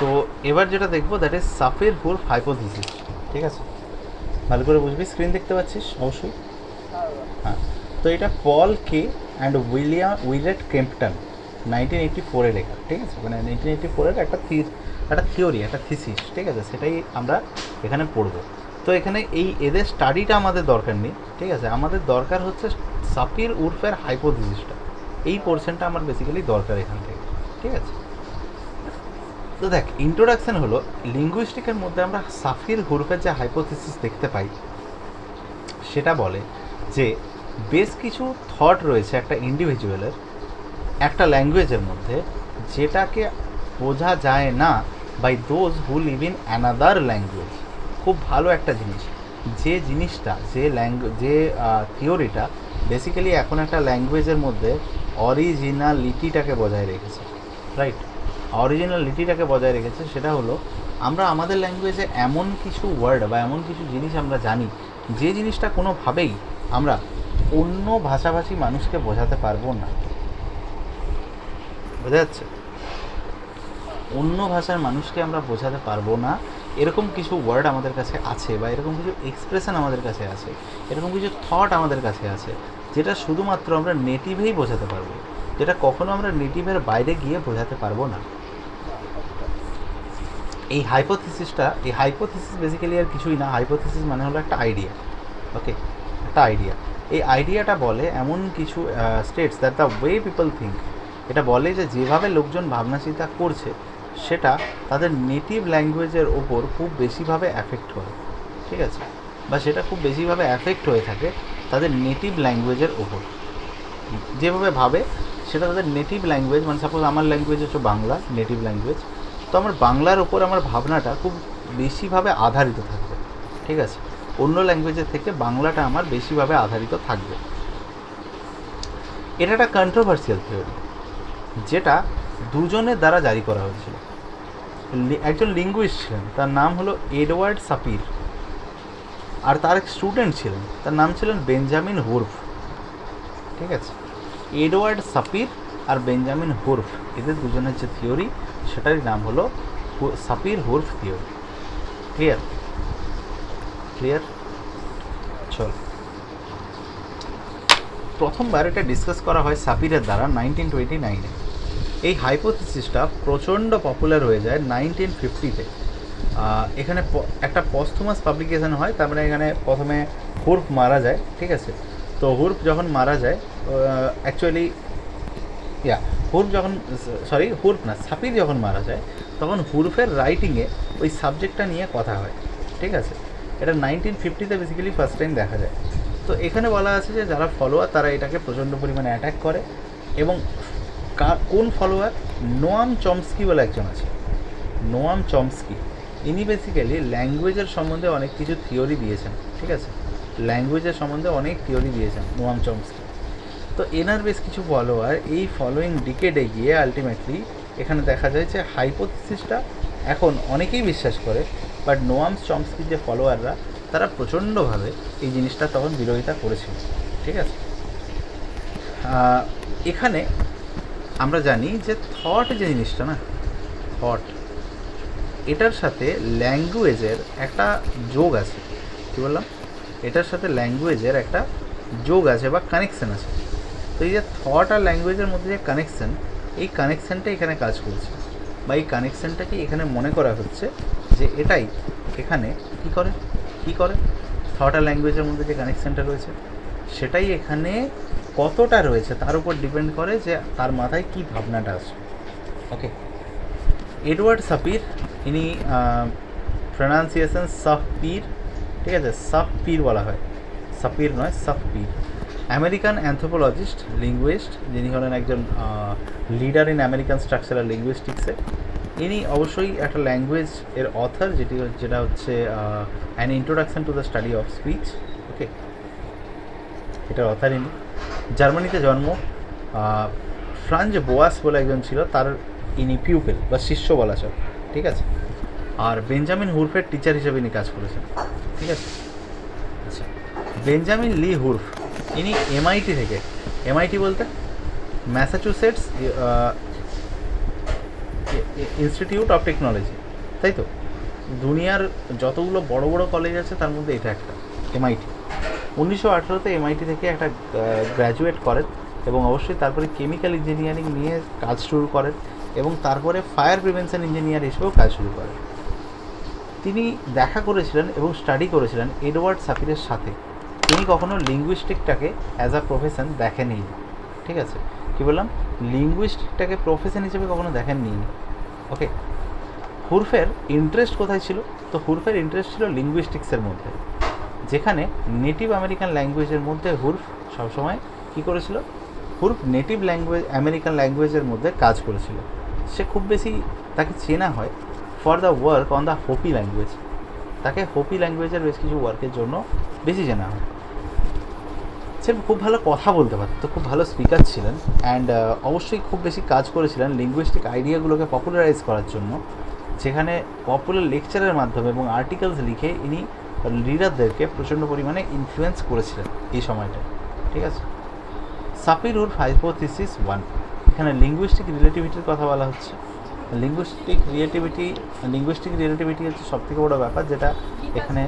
তো এবার যেটা দেখবো দ্যাট ইজ সাফির-হুরফ হাইপোথিসিস। ঠিক আছে, ভালো করে বুঝবি, স্ক্রিন দেখতে পাচ্ছিস অবশ্যই। হ্যাঁ, তো এটা পল কে অ্যান্ড উইলেট কেম্পটন 1984-এ লেখা। ঠিক আছে, মানে 1984-এর একটা থিওরি, একটা থিসিস। ঠিক আছে, সেটাই আমরা এখানে পড়বো। তো এখানে এদের স্টাডিটা আমাদের দরকার নেই। ঠিক আছে, আমাদের দরকার হচ্ছে সাফির-উরফের হাইপোথিসিসটা। এই পোর্শনটা আমার বেসিক্যালি দরকার এখান থেকে। ঠিক আছে, তো দেখ, ইন্ট্রোডাকশন হলো লিঙ্গুইস্টিকের মধ্যে আমরা সাফির-হুরফের যে হাইপোথিসিস দেখতে পাই, সেটা বলে যে বেশ কিছু থট রয়েছে একটা ইন্ডিভিজুয়ালের একটা ল্যাঙ্গুয়েজের মধ্যে, যেটাকে বোঝা যায় না by those who live in another language. খুব ভালো একটা জিনিস, যে জিনিসটা, যে থিওরিটা বেসিক্যালি এখন একটা ল্যাঙ্গুয়েজের মধ্যে অরিজিনালিটিটাকে বজায় রেখেছে। রাইট, অরিজিনালিটিটাকে বজায় রেখেছে সেটা হলো আমরা আমাদের ল্যাঙ্গুয়েজে এমন কিছু ওয়ার্ড বা এমন কিছু জিনিস আমরা জানি, যে জিনিসটা কোনোভাবেই আমরা অন্য ভাষাভাষী মানুষকে বোঝাতে পারবো না। বোঝা যাচ্ছে? অন্য ভাষার মানুষকে আমরা বোঝাতে পারবো না, এরকম কিছু ওয়ার্ড আমাদের কাছে আছে, বা এরকম কিছু এক্সপ্রেশন আমাদের কাছে আছে, এরকম কিছু থট আমাদের কাছে আছে, যেটা শুধুমাত্র আমরা নেটিভেই বোঝাতে পারবো, যেটা কখনো আমরা নেটিভের বাইরে গিয়ে বোঝাতে পারবো না। এই হাইপোথিসিস বেসিক্যালি আর কিছুই না। হাইপোথিসিস মানে হলো একটা আইডিয়া। ওকে, একটা আইডিয়া। এই আইডিয়াটা বলে এমন কিছু states that the way people think, এটা বলে যে যেভাবে লোকজন ভাবনা চিন্তা করছে সেটা তাদের নেটিভ ল্যাঙ্গুয়েজের ওপর খুব বেশিভাবে অ্যাফেক্ট করে। ঠিক আছে, বা সেটা খুব বেশিভাবে অ্যাফেক্ট হয়ে থাকে তাদের নেটিভ ল্যাঙ্গুয়েজের ওপর। যেভাবে ভাবে সেটা তাদের নেটিভ ল্যাঙ্গুয়েজ, মানে সাপোজ আমার ল্যাঙ্গুয়েজ হচ্ছে বাংলা, নেটিভ ল্যাঙ্গুয়েজ, তো আমার বাংলার ওপর আমার ভাবনাটা খুব বেশিভাবে আধারিত থাকবে। ঠিক আছে, অন্য ল্যাঙ্গুয়েজের থেকে বাংলাটা আমার বেশিভাবে আধারিত থাকবে। এটা একটা কন্ট্রোভার্সিয়াল থিওরি, যেটা দুজনের দ্বারা জারি করা হয়েছিল। একজন লিঙ্গুইস্ট ছিলেন, তার নাম হলো এডওয়ার্ড সাপির, আর তার এক স্টুডেন্ট ছিলেন, তার নাম ছিলেন বেঞ্জামিন হুরফ। ঠিক আছে, এডওয়ার্ড সাপির আর বেঞ্জামিন হুরফ, এদের দুজনের যে থিওরি সেটারই নাম হলো সাপির-হুরফ থিওরি। ক্লিয়ার? ক্লিয়ার? চল, প্রথমবার এটা ডিসকাস করা হয় সাপিরের দ্বারা 1929-এ। এই হাইপোথিসিসটা প্রচণ্ড পপুলার হয়ে যায় 1950-তে। এখানে একটা পস্থুমাস পাবলিকেশন হয়, তার মানে এখানে প্রথমে হুরফ মারা যায়। ঠিক আছে, তো হুরফ যখন মারা যায়, অ্যাকচুয়ালি সাপির যখন মারা যায়, তখন হুরফের রাইটিংয়ে ওই সাবজেক্টটা নিয়ে কথা হয়। ঠিক আছে, এটা 1950-তে বেসিক্যালি ফার্স্ট টাইম দেখা যায়। তো এখানে বলা আছে যে যারা ফলোয়ার তারা এটাকে প্রচণ্ড পরিমাণে অ্যাটাক করে, এবং কোন ফলোয়ার? নোয়াম চমস্কি বলে একজন আছে, নোয়াম চমস্কি। ইনি বেসিক্যালি ল্যাঙ্গুয়েজের সম্বন্ধে অনেক কিছু থিওরি দিয়েছেন। ঠিক আছে, ল্যাঙ্গুয়েজের সম্বন্ধে অনেক থিওরি দিয়েছেন নোয়াম চমস্কি। তো এনার বেশ কিছু ফলোয়ার এই ফলোয়িং ডিকেডে গিয়ে আলটিমেটলি এখানে দেখা যায় যে হাইপোথিসিসটা এখন অনেকেই বিশ্বাস করে, বাট নোয়াম চমস্কির যে ফলোয়াররা তারা প্রচণ্ডভাবে এই জিনিসটা তখন বিরোধিতা করেছিল। ঠিক আছে, এখানে আমরা জানি যে থট যে জিনিসটা না, থট, এটার সাথে ল্যাঙ্গুয়েজের একটা যোগ আছে। কী বললাম? এটার সাথে ল্যাঙ্গুয়েজের একটা যোগ আছে বা কানেকশান আছে। তো এই যে থট আর ল্যাঙ্গুয়েজের মধ্যে যে কানেকশান, এই কানেকশানটা এখানে কাজ করছে, বা এই কানেকশানটাকে এখানে মনে করা হচ্ছে যে এটাই এখানে কী করে থট আর ল্যাঙ্গুয়েজের মধ্যে যে কানেকশানটা রয়েছে সেটাই এখানে কতটা রয়েছে তার উপর ডিপেন্ড করে যে তার মাথায় কী ভাবনাটা আসবে। ওকে, এডওয়ার্ড সাপির, ইনি প্রনাউন্সিয়েশন সাফপির। ঠিক আছে, সাফপির বলা হয়, সাপির নয়, সাফপির। আমেরিকান অ্যানথ্রোপোলজিস্ট, লিঙ্গুইস্ট, যিনি হলেন একজন লিডার ইন আমেরিকান স্ট্রাকচারাল লিঙ্গুইস্টিক্সে। ইনি অবশ্যই একটা ল্যাঙ্গুয়েজ এর অথার, যেটা হচ্ছে an introduction to the study of speech. Okay, এটার অথার ইনি। জার্মানিতে জন্ম। ফ্রাঞ্জ বোয়াস বলে একজন ছিল, তার ইনি পিউপেল বা শিষ্য বলা চলে। ঠিক আছে, আর বেঞ্জামিন হুরফের টিচার হিসেবে ইনি কাজ করেছেন। ঠিক আছে, আচ্ছা, বেঞ্জামিন লি হুরফ, ইনি এমআইটি থেকে, এমআইটি বলতে ম্যাসাচুসেটস ইনস্টিটিউট অফ টেকনোলজি, তাই তো? দুনিয়ার যতগুলো বড় বড় কলেজ আছে তার মধ্যে এটা একটা, এমআইটি। 1918-তে এমআইটি থেকে একটা গ্র্যাজুয়েট করেন এবং অবশ্যই তারপরে কেমিক্যাল ইঞ্জিনিয়ারিং নিয়ে কাজ শুরু করেন এবং তারপরে ফায়ার প্রিভেনশন ইঞ্জিনিয়ার হিসেবেও কাজ শুরু করেন। তিনি দেখা করেছিলেন এবং স্টাডি করেছিলেন এডওয়ার্ড সাপিরের সাথে। তিনি কখনো লিঙ্গুইস্টিকটাকে অ্যাজ আ প্রফেশন দেখেনই, ঠিক আছে? কী বললাম? লিঙ্গুইস্টিকটাকে প্রফেশন হিসেবে কখনো দেখেননি। ওকে, হুরফের ইন্টারেস্ট কোথায় ছিল? তো হুরফের ইন্টারেস্ট ছিল লিঙ্গুইস্টিক্সের মধ্যে, যেখানে নেটিভ আমেরিকান ল্যাঙ্গুয়েজের মধ্যে হুরফ সবসময় কী করেছিল? হুরফ নেটিভ ল্যাঙ্গুয়েজ আমেরিকান ল্যাঙ্গুয়েজের মধ্যে কাজ করেছিল। সে খুব বেশি তাকে চেনা হয় for the work on the Hopi language. তাকে হোপি ল্যাঙ্গুয়েজের বেশ কিছু ওয়ার্কের জন্য বেশি চেনা হয়। সে খুব ভালো কথা বলতে পারত, খুব ভালো স্পিকার ছিলেন, অ্যান্ড অবশ্যই খুব বেশি কাজ করেছিলেন লিঙ্গুইস্টিক আইডিয়াগুলোকে পপুলারাইজ করার জন্য, যেখানে পপুলার লেকচারের মাধ্যমে এবং আর্টিকেলস লিখে ইনি রিডারদেরকে প্রচণ্ড পরিমাণে ইনফ্লুয়েন্স করেছিলেন এই সময়টায়, ঠিক আছে? সাপির-উর্ফ হাইপোথিসিস 1, এখানে লিঙ্গুইস্টিক রিলেটিভিটির কথা বলা হচ্ছে। লিঙ্গুইস্টিক রিলেটিভিটি হচ্ছে সবথেকে বড় ব্যাপার, যেটা এখানে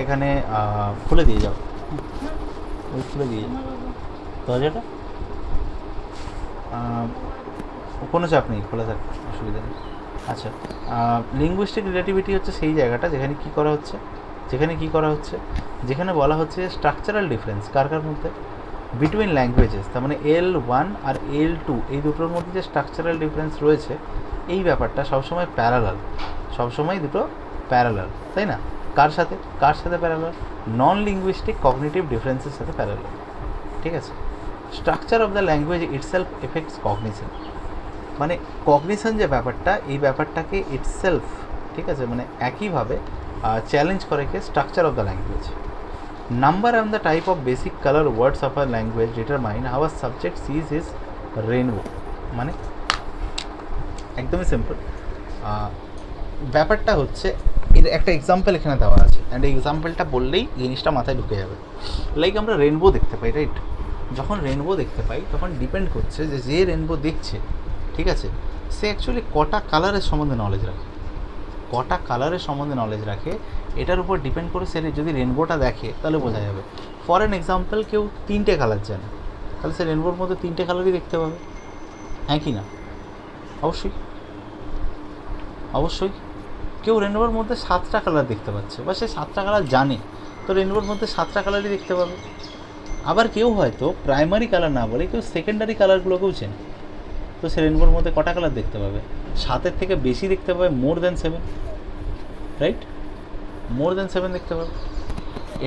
এখানে খুলে দিয়ে যাও, খুলে দিয়ে যাও দরজাটা। কোনো চাপ নেই, খোলা থাক, অসুবিধা নেই। আচ্ছা, লিঙ্গুইস্টিক রিলেটিভিটি হচ্ছে সেই জায়গাটা যেখানে কী করা হচ্ছে, যেখানে বলা হচ্ছে স্ট্রাকচারাল ডিফারেন্স কার মধ্যে, বিটুইন ল্যাঙ্গুয়েজেস। তার মানে L1 আর L2 এই দুটোর মধ্যে যে স্ট্রাকচারাল ডিফারেন্স রয়েছে, এই ব্যাপারটা সবসময় প্যারালাল, সবসময় দুটো প্যারালাল, তাই না? কার সাথে প্যারালাল? নন লিঙ্গুইস্টিক কগনিটিভ ডিফারেন্সের সাথে প্যারালাল, ঠিক আছে? Structure of the language itself effects cognition, মানে কগনিশন যে ব্যাপারটা, এই ব্যাপারটাকে ইটসেলফ, ঠিক আছে, মানে একইভাবে চ্যালেঞ্জ করে কে? Structure of the language. Number and the type of basic color words of a language determine how a subject sees his rainbow. মানে একদমই সিম্পল ব্যাপারটা হচ্ছে, এর একটা এক্সাম্পল এখানে দেওয়া আছে, অ্যান্ড এই এক্সাম্পলটা বললেই জিনিসটা মাথায় ঢুকে যাবে। লাইক আমরা রেনবো দেখতে পাই, রাইট? যখন রেনবো দেখতে পাই তখন ডিপেন্ড করছে যে রেনবো দেখছে, ঠিক আছে, সে অ্যাকচুয়ালি কটা কালারের সম্বন্ধে নলেজ রাখে, এটার উপর ডিপেন্ড করে সে যদি রেনবোটা দেখে তাহলে বোঝা যাবে। ফর অ্যান এক্সাম্পল, কেউ 3টে কালার জানে, তাহলে সে রেনবোর মধ্যে 3টে কালারই দেখতে পাবে, হ্যাঁ কি না? অবশ্যই। কেউ রেনবোর মধ্যে 7টা কালার দেখতে পাচ্ছে, বা সে 7টা কালার জানে, তো রেনবোর মধ্যে 7টা কালারই দেখতে পাবে। আবার কেউ হয়তো প্রাইমারি কালার না বলে কেউ সেকেন্ডারি কালারগুলোকেও চেনে, তো সে রেনবোর মধ্যে কটা কালার দেখতে পাবে? 7-এর থেকে বেশি দেখতে পাবে, more than 7, right? More than 7 দেখতে পাবে।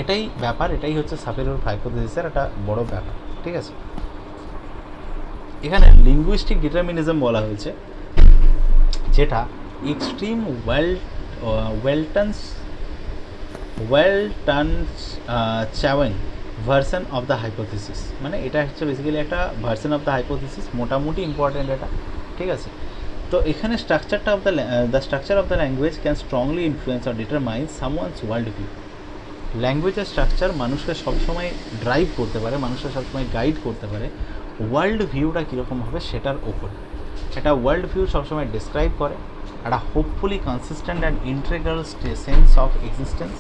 এটাই ব্যাপার, এটাই হচ্ছে সাপির-উর্ফ হাইপোথিসিসের একটা বড় ব্যাপার, ঠিক আছে? এখানে লিঙ্গুইস্টিক ডিটারমিনিজম বলা হয়েছে, যেটা extreme Weltanschauung version of the hypothesis. মানে এটা হচ্ছে বেসিক্যালি একটা ভার্সন অফ দ্য হাইপোথিসিস, মোটামুটি ইম্পর্ট্যান্ট এটা, ঠিক আছে? তো এখানে স্ট্রাকচারটা of the structure of the language can strongly influence or determine someone's world view. ল্যাঙ্গুয়েজের স্ট্রাকচার মানুষকে সবসময় ড্রাইভ করতে পারে, মানুষকে সবসময় গাইড করতে পারে ওয়ার্ল্ড ভিউটা কীরকম হবে সেটার ওপরে। এটা ওয়ার্ল্ড ভিউ সবসময় ডিসক্রাইব করে একটা hopefully consistent and integral sense of existence.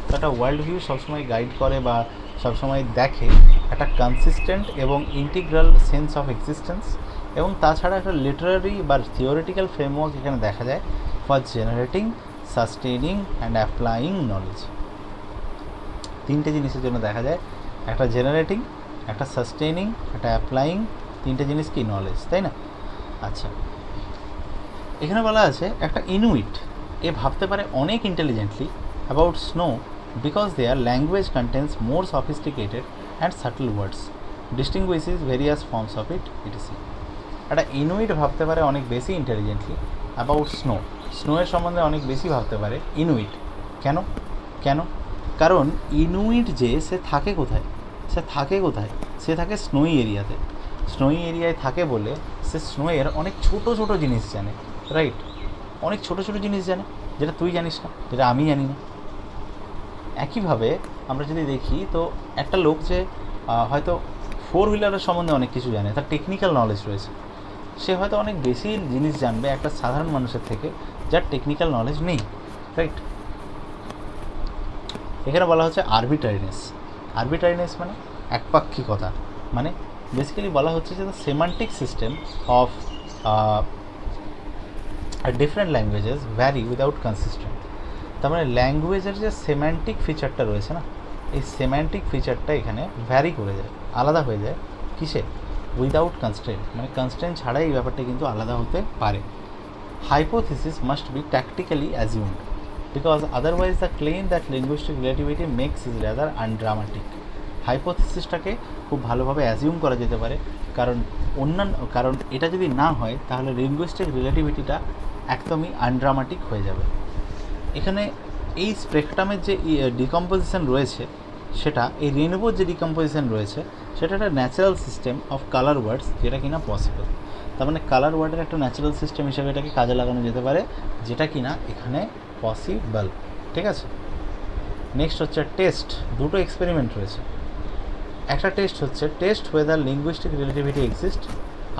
তো একটা ওয়ার্ল্ড ভিউ সবসময় গাইড করে বা সবসময় দেখে একটা কনসিস্টেন্ট এবং ইন্টিগ্রাল সেন্স অফ এক্সিস্টেন্স, এবং তাছাড়া একটা লিটারারি বা থিওরিটিক্যাল ফ্রেমওয়ার্ক এখানে দেখা যায় for generating, sustaining and applying knowledge. 3টে জিনিসের জন্য দেখা যায়, একটা জেনারেটিং, একটা সাস্টেনিং, একটা অ্যাপ্লাইং, 3টে জিনিস কি? নলেজ, তাই না? আচ্ছা, এখানে বলা আছে একটা ইনুইট এ ভাবতে পারে অনেক intelligently about snow because their language contains more sophisticated and subtle words, distinguishes various forms of it, etc. একটা ইনুইট ভাবতে পারে অনেক বেশি ইন্টেলিজেন্টলি অ্যাবাউট স্নোয়ের সম্বন্ধে অনেক বেশি ভাবতে পারে ইনুইট। কেন? কারণ ইনুইট সে থাকে কোথায়? সে থাকে স্নোই এরিয়াতে। স্নোই এরিয়ায় থাকে বলে সে স্নোয়ের অনেক ছোট জিনিস জানে, রাইট? অনেক ছোট জিনিস জানে, যেটা তুই জানিস না, যেটা আমি জানি না। একইভাবে আমরা যদি দেখি, তো একটা লোক যে হয়তো 4 হুইলারের সম্বন্ধে অনেক কিছু জানে, তার টেকনিক্যাল নলেজ রয়েছে, সে হয়তো অনেক বেশি জিনিস জানবে একটা সাধারণ মানুষের থেকে যার টেকনিক্যাল নলেজ নেই, রাইট? এখানে বলা হচ্ছে আরবিট্রারিনেস। আরবিট্রারিনেস মানে একপাক্ষিকতা, মানে বেসিক্যালি বলা হচ্ছে যে the semantic system of different languages vary without consistent. তার মানে ল্যাঙ্গুয়েজের যে সেম্যান্টিক ফিচারটা রয়েছে না, এই সেম্যান্টিক ফিচারটা এখানে ভ্যারি করে যায়, আলাদা হয়ে যায়। কিসে? উইদাউট কনস্ট্রেন্ট, মানে কনস্ট্রেন্ট ছাড়াই এই ব্যাপারটা কিন্তু আলাদা হতে পারে। Hypothesis must be practically assumed because otherwise the claim that linguistic relativity makes is rather undramatic. হাইপোথিসিসটাকে খুব ভালোভাবে অ্যাজিউম করা যেতে পারে, কারণ এটা যদি না হয় তাহলে লিঙ্গুইস্টিক রিলেটিভিটিটা একদমই আনড্রামাটিক হয়ে যাবে। এখানে এই স্পেকট্রামের যে ডিকম্পোজিশন রয়েছে, সেটা এই রেনবোর যে ডিকম্পোজিশন রয়েছে সেটা একটা ন্যাচারাল সিস্টেম অফ কালার ওয়ার্ডস, যেটা কিনা পসিবল। তার মানে কালার ওয়ার্ডের একটা ন্যাচারাল সিস্টেম হিসেবে এটাকে কাজে লাগানো যেতে পারে, যেটা কিনা এখানে পসিবল। ঠিক আছে, নেক্সট হচ্ছে টেস্ট। দুটো এক্সপেরিমেন্ট রয়েছে। একটা টেস্ট হচ্ছে test weather linguistic relativity exist,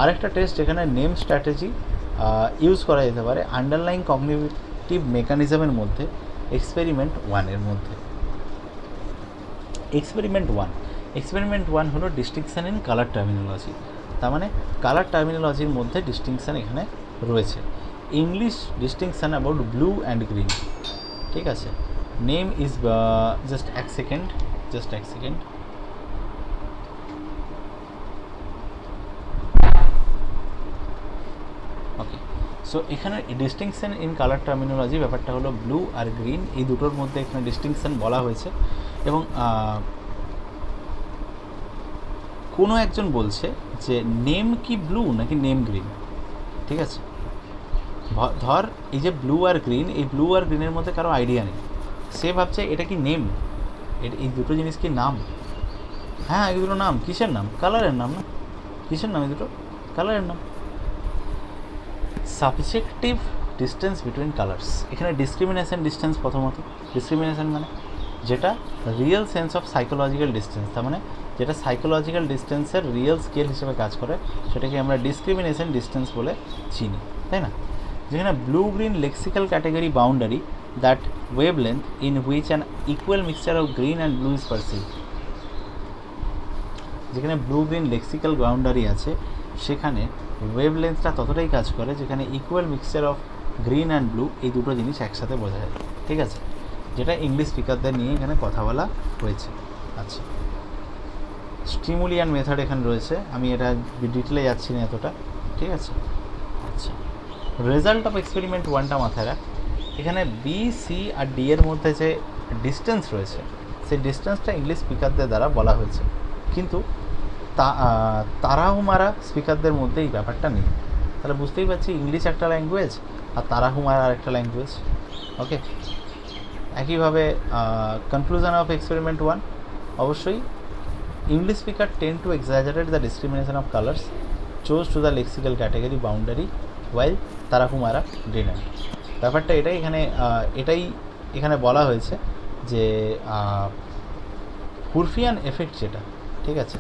আরেকটা টেস্ট যেখানে নেম স্ট্র্যাটেজি ইউজ করা যেতে পারে আন্ডারলাইং কগনিটিভ মেকানিজমের মধ্যে। এক্সপেরিমেন্ট 1-এর মধ্যে এক্সপেরিমেন্ট 1 হলো ডিস্টিংশন ইন কালার টার্মিনোলজি। তার মানে কালার টার্মিনোলজির মধ্যে ডিস্টিংশন এখানে রয়েছে। English distinction about blue and green. ঠিক আছে, নেম ইজ জাস্ট এক সেকেন্ড। ওকে, সো এখানে ডিস্টিংশন ইন কালার টার্মিনোলজি ব্যাপারটা হলো ব্লু আর গ্রিন, এই দুটোর মধ্যে এখানে ডিস্টিংশন বলা হয়েছে। এবং কোনো একজন বলছে যে নেম কি ব্লু নাকি নেম গ্রিন। ঠিক আছে, ধর এই যে ব্লু আর গ্রিন, এই ব্লু আর গ্রিনের মধ্যে কারো আইডিয়া নেই, সে ভাবছে এটা কি নেম, এই দুটো জিনিস কি নাম? হ্যাঁ, এই দুটো নাম। কিসের নাম? কালারের নাম না? কিসের নাম? এই দুটো কালারের নাম। সাবজেক্টিভ ডিস্টেন্স বিটুইন কালার্স, এখানে ডিসক্রিমিনেশন ডিস্টেন্স। প্রথমত ডিসক্রিমিনেশন মানে যেটা real sense of psychological distance, তার মানে যেটা সাইকোলজিক্যাল ডিস্টেন্সের রিয়েল স্কেল হিসেবে কাজ করে, সেটাকে আমরা ডিসক্রিমিনেশন ডিস্টেন্স বলে চিনি, তাই না? যেখানে blue green lexical category boundary that wave length in which an equal mixture of green and blue is perceived. যেখানে ব্লু গ্রিন লেক্সিক্যাল বাউন্ডারি আছে, সেখানে ওয়েভ লেন্থটা ততটাই কাজ করে যেখানে equal mixture of green and blue এই দুটো জিনিস একসাথে বোঝা যায়। ঠিক আছে, যেটা ইংলিশ স্পিকারদের নিয়ে এখানে কথা বলা হয়েছে। আচ্ছা, স্টিমুলিয়ান মেথড এখানে রয়েছে, আমি এটা ডিটেলে যাচ্ছি না এতটা। ঠিক আছে, আচ্ছা, রেজাল্ট অফ এক্সপেরিমেন্ট 1টা মাথায় রাখ। এখানে বি, সি আর ডি এর মধ্যে যে ডিস্টেন্স রয়েছে, সেই ডিস্টেন্সটা ইংলিশ স্পিকারদের দ্বারা বলা হয়েছে, কিন্তু তারাহুমারা স্পিকারদের মধ্যে এই ব্যাপারটা নেই। তাহলে বুঝতেই পারছি ইংলিশ একটা ল্যাঙ্গুয়েজ আর তারাহুমারা আর একটা ল্যাঙ্গুয়েজ। ওকে, একইভাবে কনক্লুশন অফ এক্সপেরিমেন্ট 1, অবশ্যই English speaker tend to exaggerate the discrimination of colours চোজ to the lexical category boundary while Tarahumara didn't. ব্যাপারটা এটাই এখানে বলা হয়েছে যে হুরফিয়ান এফেক্ট যেটা, ঠিক আছে,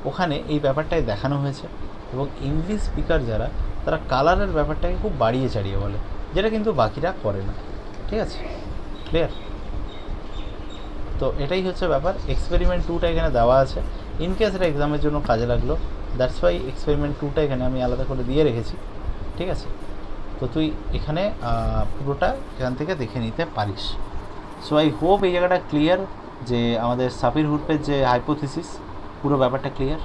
ওখানে এই ব্যাপারটাই দেখানো হয়েছে। এবং ইংলিশ স্পিকার যারা, তারা কালারের ব্যাপারটাকে খুব বাড়িয়ে চাড়িয়ে বলে, যেটা কিন্তু বাকিরা করে না। ঠিক আছে, ক্লিয়ার? তো এটাই হচ্ছে ব্যাপার। এক্সপেরিমেন্ট 2টা এখানে দেওয়া আছে, ইনকেস এটা এক্সামের জন্য কাজে লাগলো, দ্যাটস ওয়াই এক্সপেরিমেন্ট 2টা এখানে আমি আলাদা করে দিয়ে রেখেছি। ঠিক আছে, তো তুই এখানে পুরোটা এখান থেকে দেখে নিতে পারিস। সো আই হোপ এই জায়গাটা ক্লিয়ার যে আমাদের সাপির হুরফের যে হাইপোথিসিস, পুরো ব্যাপারটা ক্লিয়ার।